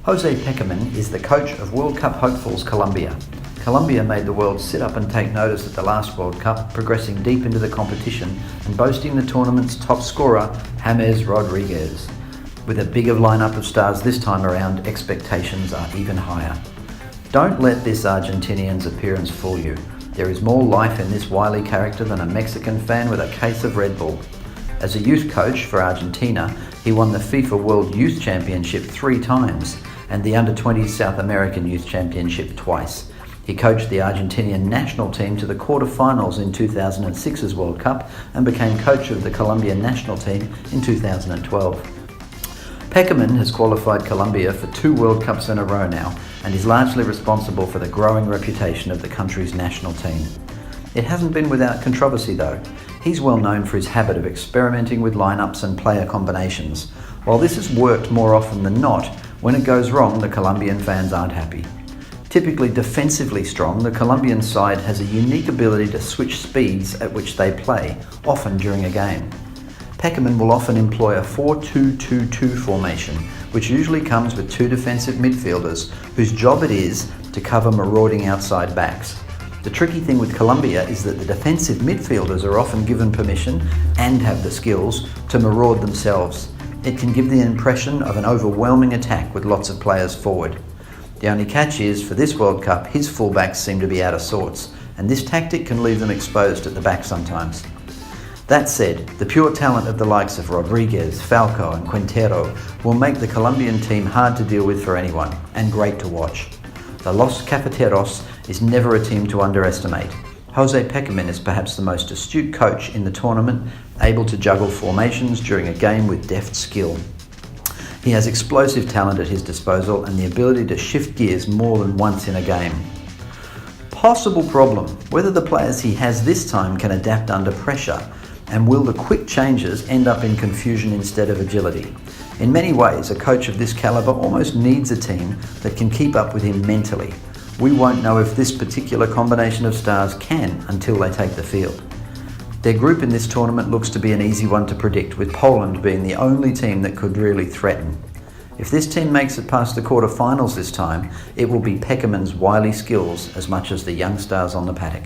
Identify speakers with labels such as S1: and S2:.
S1: Jose Pekerman is the coach of World Cup hopefuls Colombia. Colombia made the world sit up and take notice at the last World Cup, progressing deep into the competition and boasting the tournament's top scorer, James Rodriguez. With a bigger lineup of stars this time around, expectations are even higher. Don't let this Argentinian's appearance fool you. There is more life in this wily character than a Mexican fan with a case of Red Bull. As a youth coach for Argentina, he won the FIFA World Youth Championship 3 times and the Under-20 South American Youth Championship twice. He coached the Argentinian national team to the quarter-finals in 2006's World Cup and became coach of the Colombian national team in 2012. Pekerman has qualified Colombia for 2 World Cups in a row now and is largely responsible for the growing reputation of the country's national team. It hasn't been without controversy though. He's well known for his habit of experimenting with lineups and player combinations. While this has worked more often than not, when it goes wrong, the Colombian fans aren't happy. Typically defensively strong, the Colombian side has a unique ability to switch speeds at which they play, often during a game. Pekerman will often employ a 4-2-2-2 formation, which usually comes with 2 defensive midfielders whose job it is to cover marauding outside backs. The tricky thing with Colombia is that the defensive midfielders are often given permission and have the skills to maraud themselves. It can give the impression of an overwhelming attack with lots of players forward. The only catch is, for this World Cup, his fullbacks seem to be out of sorts, and this tactic can leave them exposed at the back sometimes. That said, the pure talent of the likes of Rodriguez, Falcao and Quintero will make the Colombian team hard to deal with for anyone, and great to watch. The Los Cafeteros is never a team to underestimate. Jose Pekerman is perhaps the most astute coach in the tournament, able to juggle formations during a game with deft skill. He has explosive talent at his disposal and the ability to shift gears more than once in a game. Possible problem: whether the players he has this time can adapt under pressure, and will the quick changes end up in confusion instead of agility? In many ways, a coach of this caliber almost needs a team that can keep up with him mentally. We won't know if this particular combination of stars can until they take the field. Their group in this tournament looks to be an easy one to predict, with Poland being the only team that could really threaten. If this team makes it past the quarter-finals this time, it will be Pekerman's wily skills as much as the young stars on the paddock.